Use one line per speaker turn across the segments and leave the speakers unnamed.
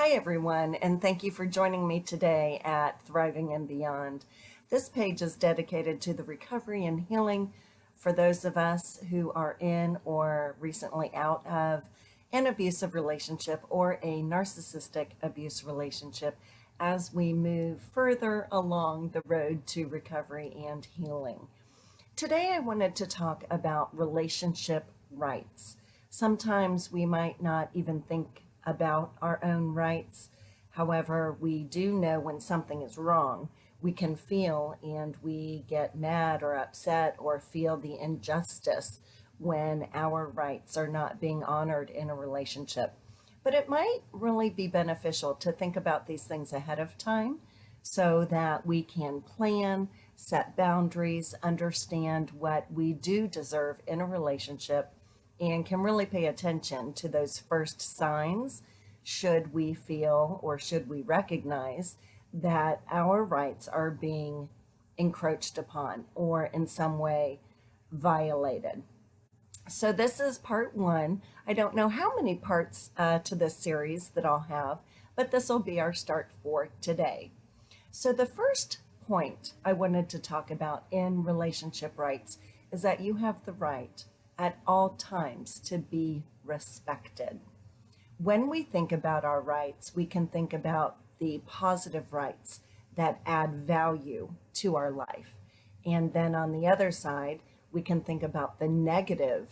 Hi, everyone, and thank you for joining me today at Thriving and Beyond. This page is dedicated to the recovery and healing for those of us who are in or recently out of an abusive relationship or a narcissistic abuse relationship as we move further along the road to recovery and healing. Today, I wanted to talk about relationship rights. Sometimes we might not even think about our own rights. However, we do know when something is wrong. We can feel and we get mad or upset or feel the injustice when our rights are not being honored in a relationship. But it might really be beneficial to think about these things ahead of time so that we can plan, set boundaries, understand what we do deserve in a relationship, and can really pay attention to those first signs should we feel or should we recognize that our rights are being encroached upon or in some way violated. So this is part one. I don't know how many parts to this series that I'll have, but this will be our start for today. So the first point I wanted to talk about in relationship rights is that you have the right at all times to be respected. When we think about our rights, we can think about the positive rights that add value to our life. And then on the other side, we can think about the negative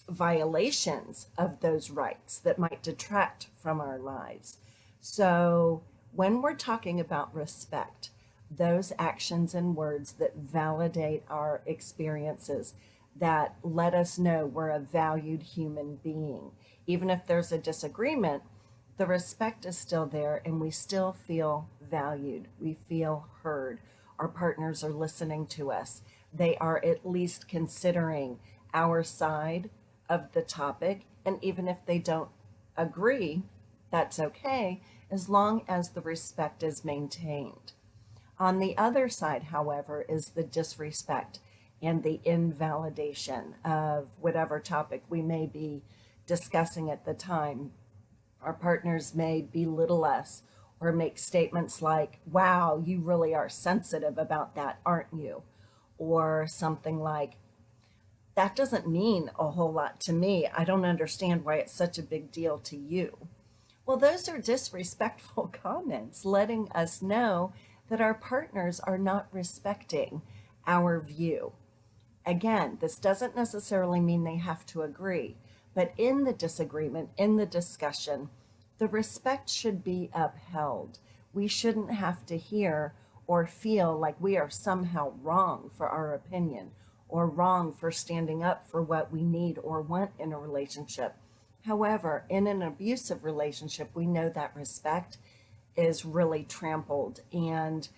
violations of those rights that might detract from our lives. So when we're talking about respect, those actions and words that validate our experiences, that let us know we're a valued human being. Even if there's a disagreement, the respect is still there and we still feel valued. We feel heard. Our partners are listening to us. They are at least considering our side of the topic. And even if they don't agree, that's okay, as long as the respect is maintained. On the other side, however, is the disrespect and the invalidation of whatever topic we may be discussing at the time. Our partners may belittle us or make statements like, wow, you really are sensitive about that, aren't you? Or something like, that doesn't mean a whole lot to me. I don't understand why it's such a big deal to you. Well, those are disrespectful comments, letting us know that our partners are not respecting our view. Again, this doesn't necessarily mean they have to agree, but in the disagreement, in the discussion, the respect should be upheld. We shouldn't have to hear or feel like we are somehow wrong for our opinion or wrong for standing up for what we need or want in a relationship. However, in an abusive relationship, we know that respect is really trampled, and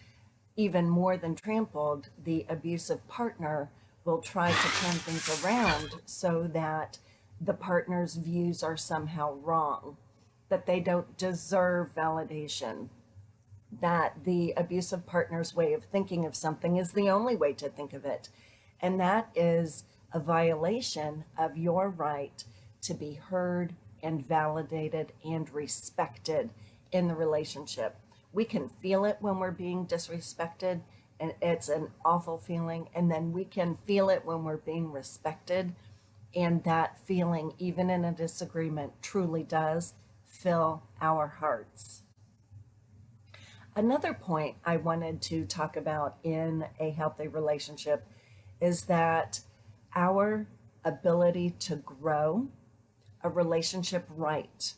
even more than trampled, the abusive partner will try to turn things around so that the partner's views are somehow wrong, that they don't deserve validation, that the abusive partner's way of thinking of something is the only way to think of it. And that is a violation of your right to be heard and validated and respected in the relationship. We can feel it when we're being disrespected, and it's an awful feeling. And then we can feel it when we're being respected. And that feeling, even in a disagreement, truly does fill our hearts. Another point I wanted to talk about in a healthy relationship is that our ability to grow, a relationship right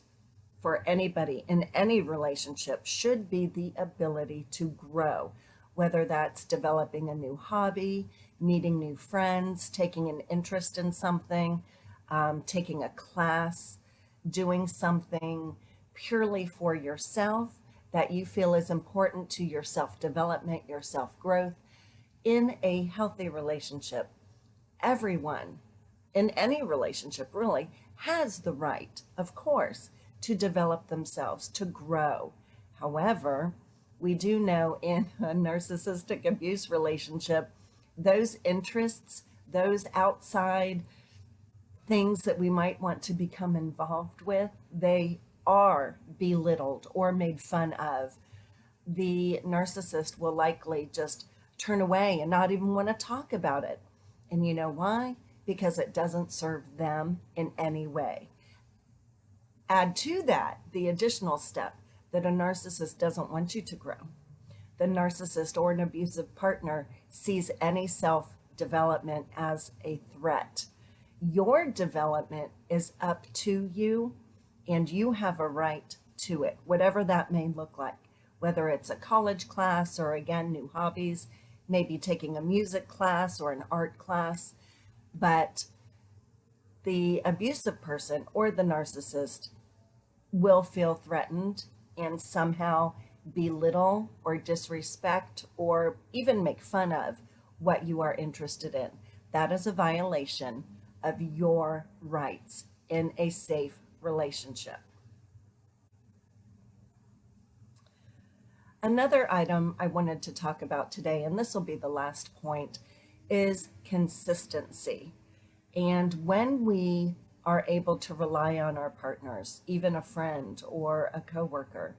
for anybody in any relationship should be the ability to grow, whether that's developing a new hobby, meeting new friends, taking an interest in something, taking a class, doing something purely for yourself that you feel is important to your self-development, your self-growth. In a healthy relationship, everyone in any relationship really has the right, of course, to develop themselves, to grow. However, we do know in a narcissistic abuse relationship, those interests, those outside things that we might want to become involved with, they are belittled or made fun of, the narcissist will likely just turn away and not even want to talk about it. And you know why? Because it doesn't serve them in any way. Add to that the additional step that a narcissist doesn't want you to grow. The narcissist or an abusive partner sees any self development as a threat. Your development is up to you, and you have a right to it, whatever that may look like, whether it's a college class or, again, new hobbies, maybe taking a music class or an art class. But the abusive person or the narcissist will feel threatened and somehow belittle or disrespect or even make fun of what you are interested in. That is a violation of your rights in a safe relationship. Another item I wanted to talk about today, and this will be the last point, is consistency. And when we are able to rely on our partners, even a friend or a coworker,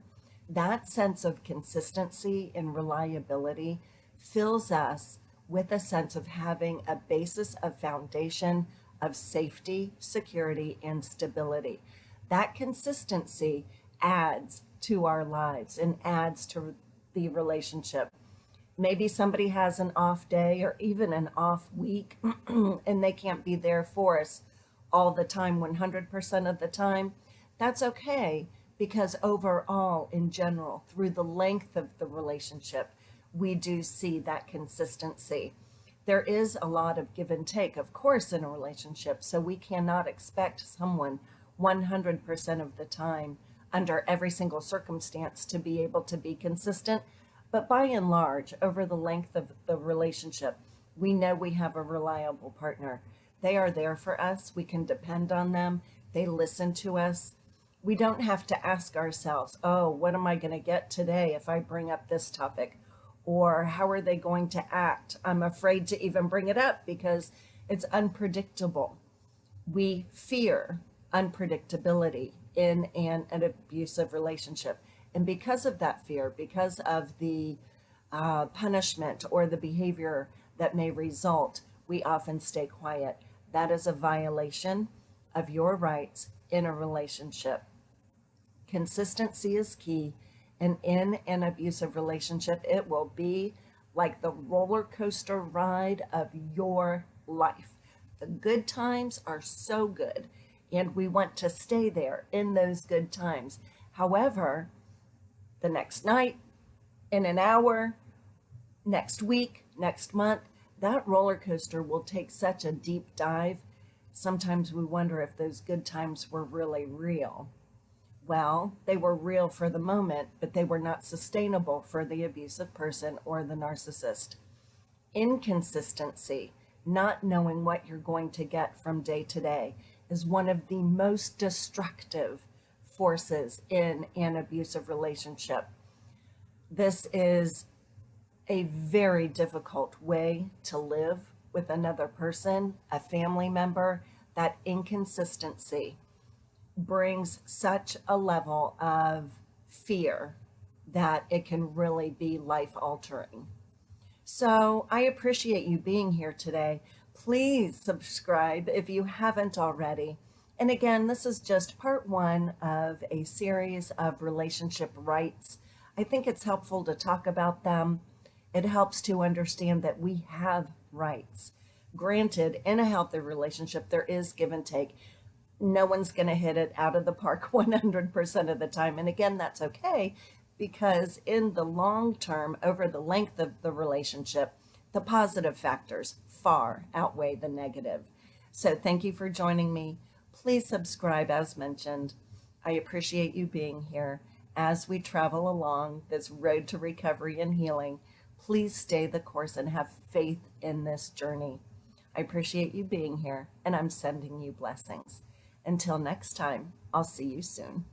that sense of consistency and reliability fills us with a sense of having a basis of foundation of safety, security, and stability. That consistency adds to our lives and adds to the relationship. Maybe somebody has an off day or even an off week and they can't be there for us all the time, 100% of the time. That's okay, because overall, in general, through the length of the relationship, we do see that consistency. There is a lot of give and take, of course, in a relationship, so we cannot expect someone 100% of the time under every single circumstance to be able to be consistent. But by and large, over the length of the relationship, we know we have a reliable partner. They are there for us. We can depend on them. They listen to us. We don't have to ask ourselves, oh, what am I going to get today if I bring up this topic? Or how are they going to act? I'm afraid to even bring it up because it's unpredictable. We fear unpredictability in an abusive relationship. And because of that fear, because of the punishment or the behavior that may result, we often stay quiet. That is a violation of your rights in a relationship. Consistency is key. And in an abusive relationship, it will be like the roller coaster ride of your life. The good times are so good, and we want to stay there in those good times. However, the next night, in an hour, next week, next month, that roller coaster will take such a deep dive. Sometimes we wonder if those good times were really real. Well, they were real for the moment, but they were not sustainable for the abusive person or the narcissist. Inconsistency, not knowing what you're going to get from day to day, is one of the most destructive forces in an abusive relationship. This is a very difficult way to live with another person, a family member. That inconsistency brings such a level of fear that it can really be life altering. So I appreciate you being here today. Please subscribe if you haven't already. And again, this is just part one of a series of relationship rights. I think it's helpful to talk about them. It helps to understand that we have rights. Granted, in a healthy relationship, there is give and take. No one's going to hit it out of the park 100% of the time. And again, that's okay, because in the long term, over the length of the relationship, the positive factors far outweigh the negative. So thank you for joining me. Please subscribe as mentioned. I appreciate you being here. As we travel along this road to recovery and healing, please stay the course and have faith in this journey. I appreciate you being here, and I'm sending you blessings. Until next time, I'll see you soon.